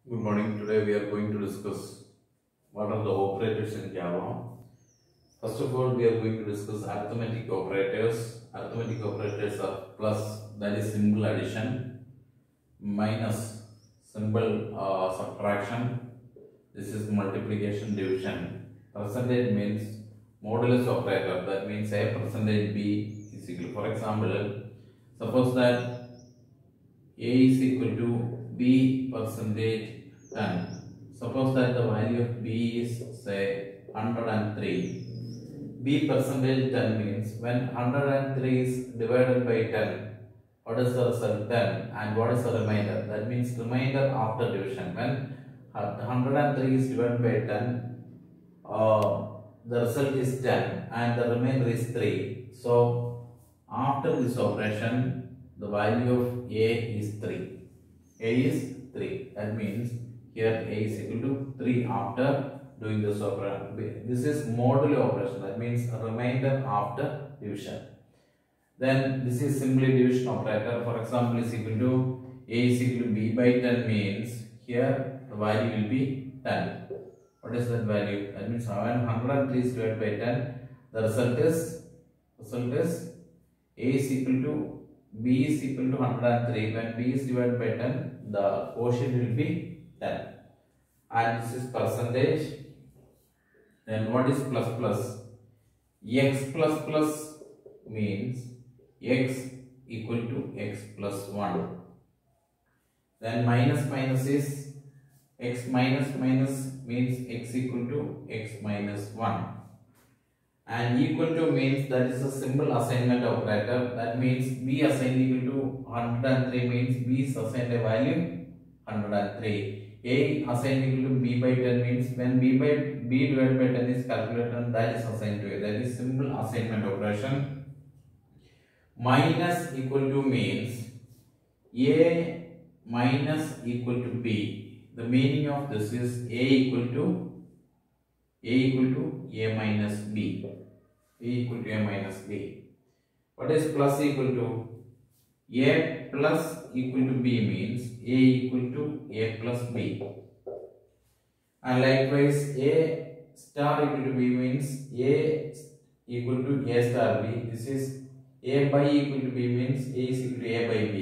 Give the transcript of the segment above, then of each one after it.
Good morning. Today we are going to discuss what are the operators in Java. First of all, we are going to discuss arithmetic operators. Arithmetic operators are plus, that is simple addition, minus, simple subtraction. This is multiplication, division. Percentage means modulus operator. That means a percentage b is equal. For example, suppose that a is equal to b percentage 10. Suppose that the value of b is say 103. B percentage 10 means when 103 is divided by 10, what is the result? 10. And what is the remainder? That means remainder after division. When 103 is divided by 10, the result is 10 and the remainder is 3. So after this operation, the value of a is 3. A is 3. That means here a is equal to 3 after doing this operation. This is modulo operation. That means a remainder after division. Then this is simply division operator. For example, is equal to a is equal to b by 10 means here the value will be 10. What is that value? That means when 103 is divided by 10, the result is a is equal to b is equal to 103. When b is divided by 10, the quotient will be 10. And this is percentage. Then what is plus plus? X plus plus means x equal to x plus 1. Then minus minus is x minus minus means x equal to x minus 1. And equal to means that is a simple assignment operator. That means b assigned equal to 103 means b is assigned a value 103. A assigned equal to b by 10 means when b divided by 10 is calculated, that is assigned to a. That is simple assignment operation. Minus equal to means a minus equal to b. The meaning of this is a equal to a minus b. A equal to a minus b. What is plus equal to? A plus equal to b means a equal to a plus b. And likewise a star equal to b means a equal to a star b. This is a by equal to b means a is equal to a by b.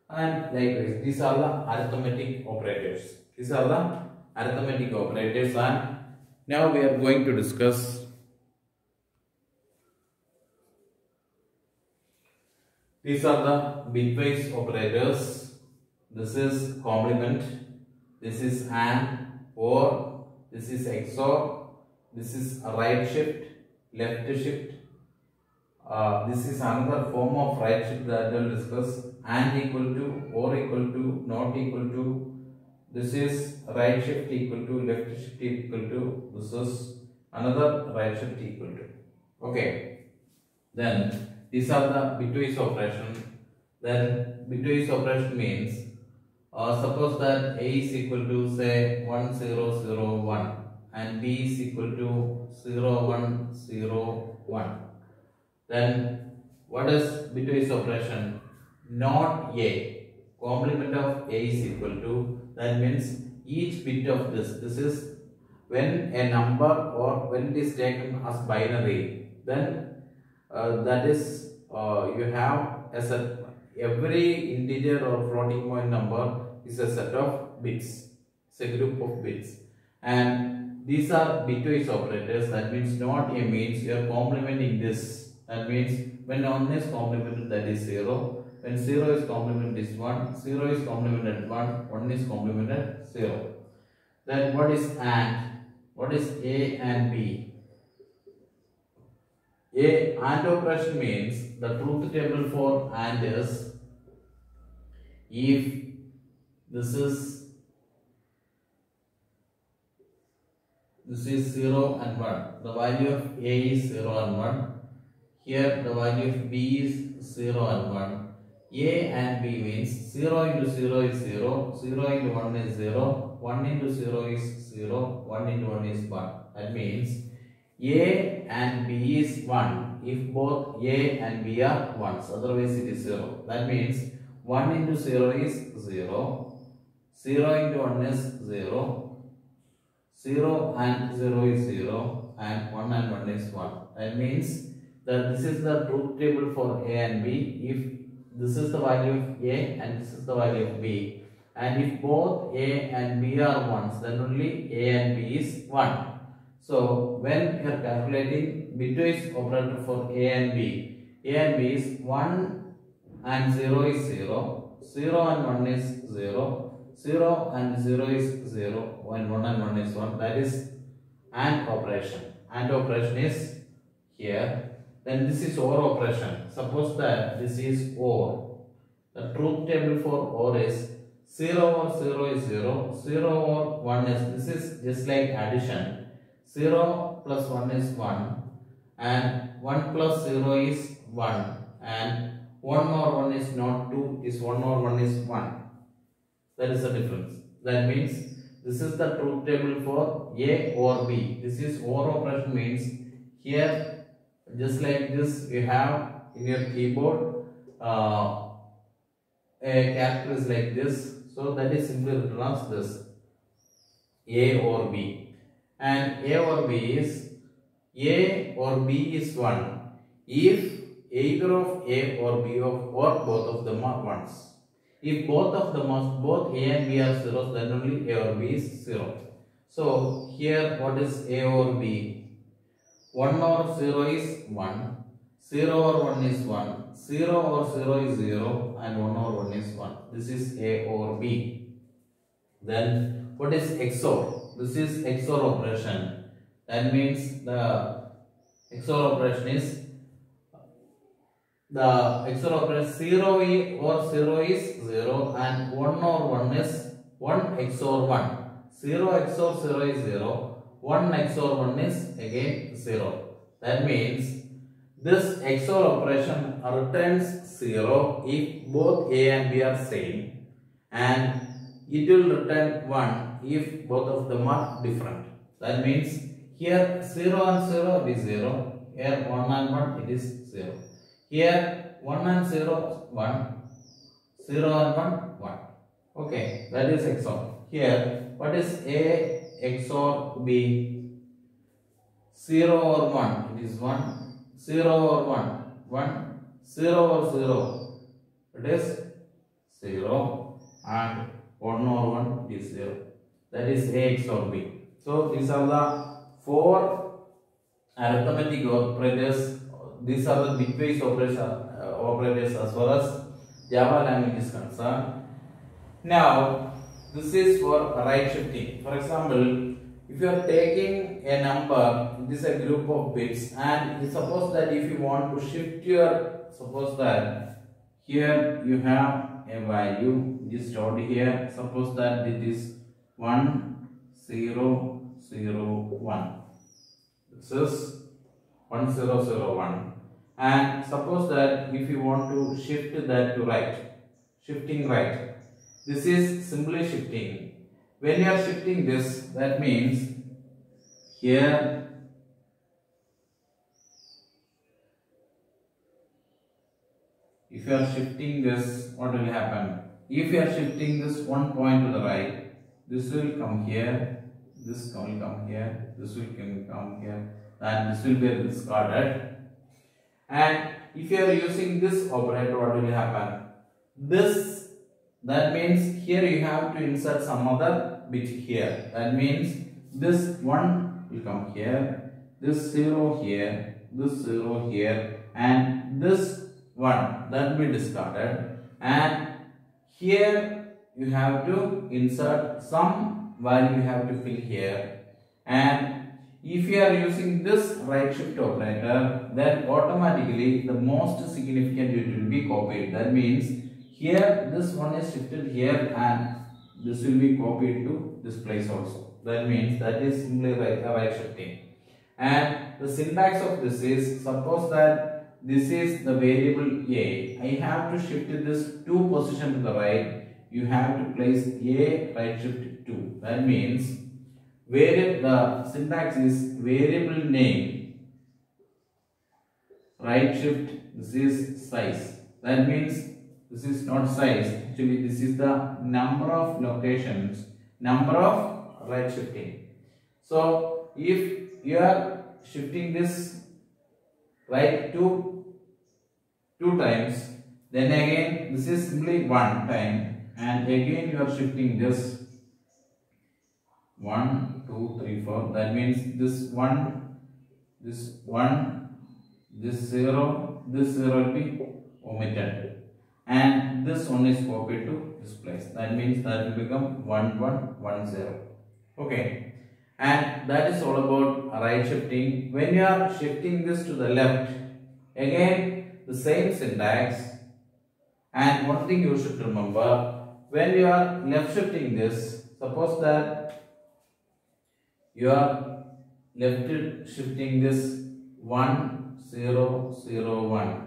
And likewise these are the arithmetic operators. These are the arithmetic operators, and now we are going to discuss these are the bitwise operators. This is complement, this is AND, OR, this is XOR, this is right shift, left shift. This is another form of right shift that we will discuss. AND equal to, OR equal to, not equal to. This is right shift equal to, left shift equal to. This is another right shift equal to. Okay. Then these are the bitwise operation. Then bitwise operation means suppose that a is equal to say 1001 and b is equal to 0101. Then what is bitwise operation? Not a. Complement of a is equal to. That means each bit of this is when a number or when it is taken as binary, then that is you have a set. Every integer or floating point number is a set of bits. It's a group of bits, and these are bitwise operators. That means not a means you are complementing this. That means when 1 is complemented, that is 0. When 0 is complemented is 1. 0 is complemented 1. 1 is complemented 0. Then what is AND? What is A and B? A AND operation means the truth table for AND is if this is 0 and 1. The value of A is 0 and 1. Here the value of B is 0 and 1. A and B means 0 into 0 is 0, 0 into 1 is 0, 1 into 0 is 0, 1 into 1 is 1. That means A and B is 1 if both A and B are 1s, otherwise it is 0. That means 1 into 0 is 0, 0 into 1 is 0. 0 and 0 is 0 and 1 and 1 is 1. That means that this is the truth table for A and B. If this is the value of A and this is the value of B, and if both A and B are 1s, then only A and B is 1. So when you are calculating bitwise operator for A and B is 1 and 0 is 0, 0 and 1 is 0, 0 and 0 is 0, and 1 and 1 is 1. That is AND operation. AND operation is here. Then this is OR operation. Suppose that this is OR. The truth table for OR is 0 over 0 is 0, 0 over 1 is, this is just like addition. 0 plus 1 is 1 and 1 plus 0 is 1 and 1 or 1 is not 2 is 1 or 1 is 1. That is the difference. That means this is the truth table for A or B. This is OR operation means here just like this you have in your keyboard a character is like this. So that is simply written as this A or B, and A or B is A or B is 1 if either of A or B or both of them are 1s. If both of them are, both A and B are 0s, then only A or B is 0. So here what is A or B? 1 or 0 is 1, 0 or 1 is 1, 0 or 0 is 0 and 1 or 1 is 1. This is A or B. Then what is XOR? This is XOR operation. That means the XOR operation is 0 or 0 is 0 and 1 or 1 is 1 XOR 1. 0 XOR 0 is 0, 1 XOR 1 is again 0. That means this XOR operation returns 0 if both A and B are same, and it will return 1 if both of them are different. That means here 0 and 0 it is 0, here 1 and 1 it is 0. Here 1 and 0 1, 0 and 1 1. Okay, that is XOR. Here what is A XOR B? 0 or 1 it is 1, 0 or 1 1, 0 or 0 it is 0 and 1 or 1 is 0. That is A XOR B. So these are the 4 arithmetic operators. These are the bitwise operators as far as Java language is concerned. Now this is for right shifting. For example, if you are taking a number, it is a group of bits, and suppose that if you want to shift your, suppose that here you have a value is stored here. Suppose that it is 1 0 0 1. This is 1 0 0 1. And suppose that if you want to shift that to right, shifting right, this is simply shifting. When you are shifting this, that means here if you are shifting this, what will happen? If you are shifting this one point to the right, this will come here, this will come here, this will come here, and this will be discarded. And if you are using this operator, what will happen? This, that means here you have to insert some other bit here. That means this 1 will come here, this 0 here, this 0 here, and this 1 that will be discarded. And here you have to insert some value, you have to fill here. And if you are using this right shift operator, then automatically the most significant it will be copied. That means here this one is shifted here and this will be copied to this place also. That means that is simply right shifting. And the syntax of this is, suppose that this is the variable A. I have to shift this 2 position to the right. You have to place A right shift 2. That means the syntax is variable name right shift, this is size. That means this is not size, Actually, this is the number of locations, number of right shifting. So, if you are shifting this right two times, then again this is simply one time, and again you are shifting this 1, 2, 3, 4. That means this 1, this 1, this 0 will be omitted, and this one is copied to this place. That means that will become 1, 1, 1, 0. Okay, and that is all about right shifting. When you are shifting this to the left, again the same syntax. And one thing you should remember, when you are left shifting this, suppose that you are left shifting this 1, 0, 0, 1.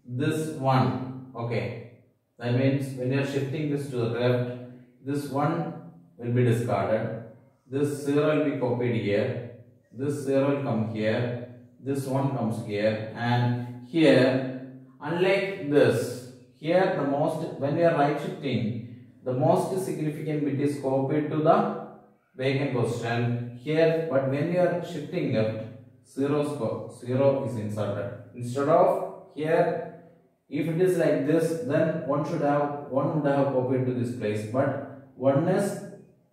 This one, okay. That means when you are shifting this to the left, this one will be discarded. This 0 will be copied here. This 0 will come here. This one comes here, and here, unlike this, here the most, when you are right shifting, the most significant bit is copied to the vacant position here. But when you are shifting left, 0 is inserted. Instead of here, if it is like this, then one would have copied to this place, but one is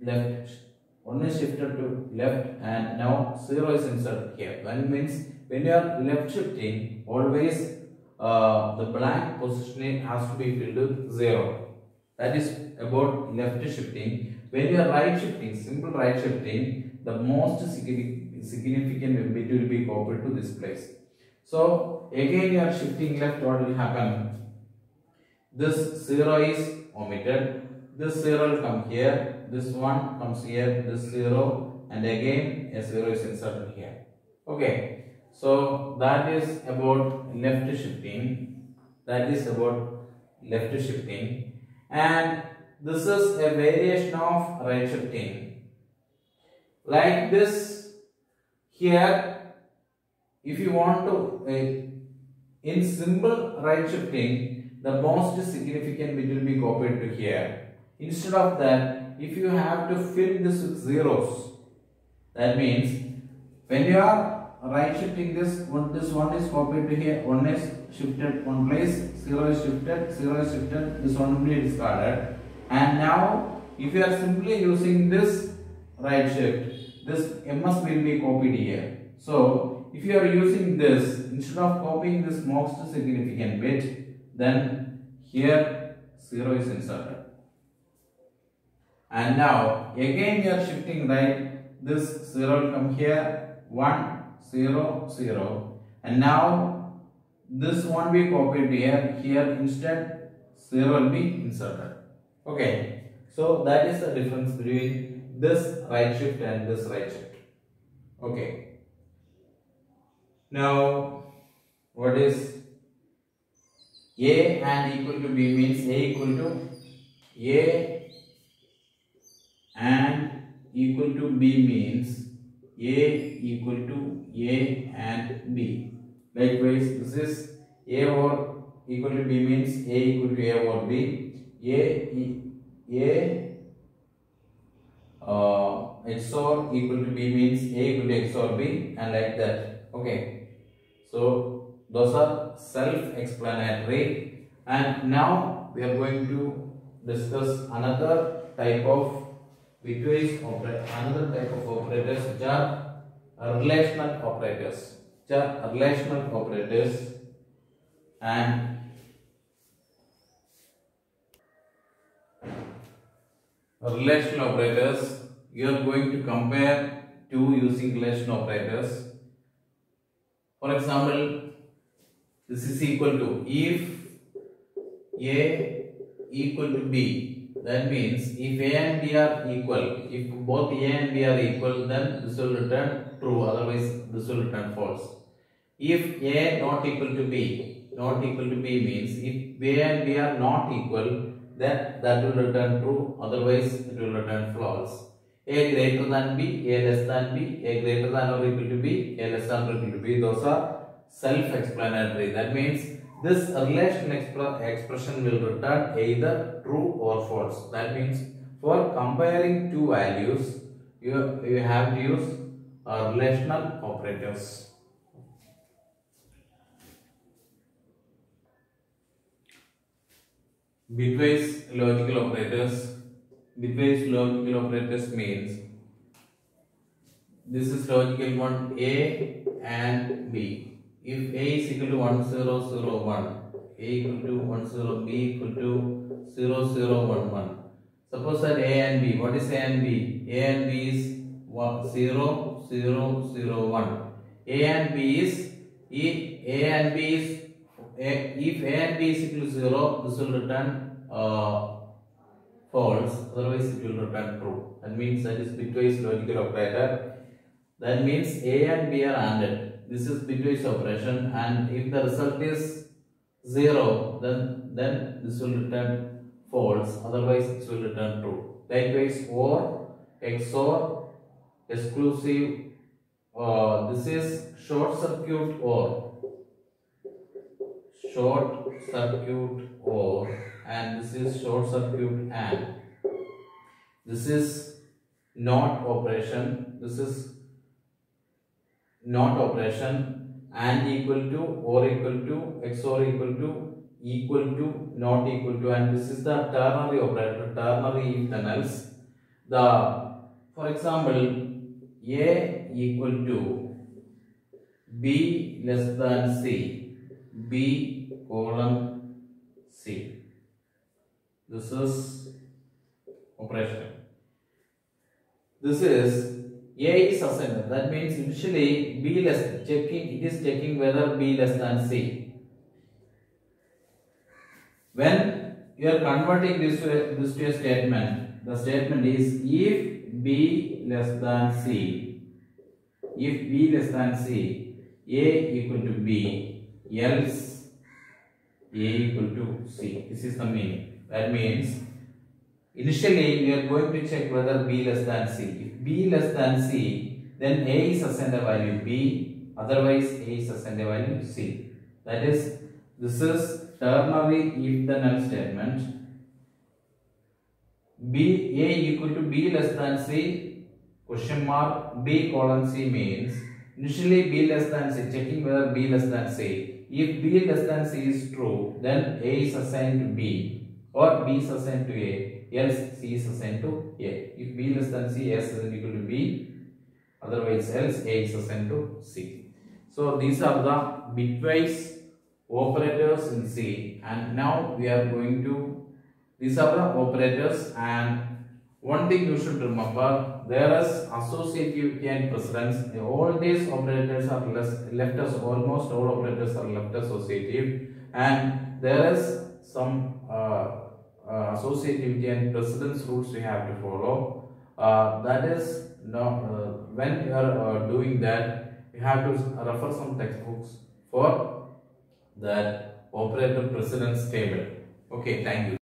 left, one is shifted to left, and now 0 is inserted here. That means when you are left shifting, always the blank position has to be filled with 0. That is about left shifting. When you are right shifting, simple right shifting, the most significant bit will be copied to this place. So again you are shifting left, what will happen? This 0 is omitted. This 0 will come here. This one comes here. This 0, and again a 0 is inserted here. Okay. So that is about left shifting. And this is a variation of right shifting. Like this, here, if you want to, in simple right shifting, the most significant bit will be copied to here. Instead of that, if you have to fill this with zeros, that means when you are right shifting this one is copied to here, one is shifted one place, 0 is shifted, this one will be discarded. And now if you are simply using this right shift, this MS will be copied here. So if you are using this, instead of copying this most significant bit, then here 0 is inserted. And now again you are shifting right, this 0 will come here, 1, 0, 0, and now this one be copied here instead 0 will be inserted. Okay, so that is the difference between this right shift and this right shift. Okay, now what is A and equal to B means A equal to A and equal to B means A equal to A and B. Likewise, this is A or equal to B means A equal to A or B. XOR equal to B means A equal to XOR B, and like that. Okay. So those are self-explanatory. And now we are going to discuss another type of bitwise operators, which are relational operators. And relational operators, you are going to compare two using relational operators. For example, this is equal to, if A equal to B, that means if A and B are equal, if both A and B are equal, then this will return true, otherwise this will return false. If A not equal to B means if A and B are not equal, then that will return true, otherwise it will return false. A greater than B, A less than B, A greater than or equal to B, A less than or equal to B. Those are self-explanatory. That means this relational expression will return either true or false. That means for comparing two values, you have to use relational operators. Bitwise logical operators. Bitwise logical operators means this is logical one A and B. If A is equal to 1 0 0 1, A equal to 1 0, B equal to 0 0 1 1. Suppose that A and B. What is A and B? A and B is 0 0 0 1. A and B is if A and B is equal to 0, this will return false. Otherwise, it will return true. That means that is bitwise logical operator. That means A and B are ANDed. This is bitwise operation, and if the result is 0, then this will return false. Otherwise, it will return true. Likewise, OR, XOR, exclusive. This is short circuit OR, and this is short circuit AND. This is NOT operation. This is NOT operation, AND equal to, OR equal to, XOR equal to, not equal to, and this is the ternary operator, ternary if then else. For example, A equal to B less than C, B colon C. This is operation. This is A is assigned. That means initially B less checking. It is checking whether B less than C. When you are converting this to a statement, the statement is if B less than C. If B less than C, A equal to B, else A equal to C. This is the meaning. That means initially we are going to check whether B less than C. If B less than C, then A is assigned a value B, otherwise A is assigned a value C. That is, this is ternary if then else statement. A equal to B less than C, question mark, B colon C means initially B less than C, checking whether B less than C. If B less than C is true, then A is assigned to B or B is assigned to A, else C is assigned to A. If B less than C, S is equal to B, otherwise else A is assigned to C. So these are the bitwise operators in C, and now we are going to, these are the operators, and one thing you should remember, there is associativity and precedence. All these operators are left as, almost all operators are left associative, and there is some associativity and precedence rules we have to follow. That is, when you are doing that, you have to refer some textbooks for that operator precedence table. Okay, thank you.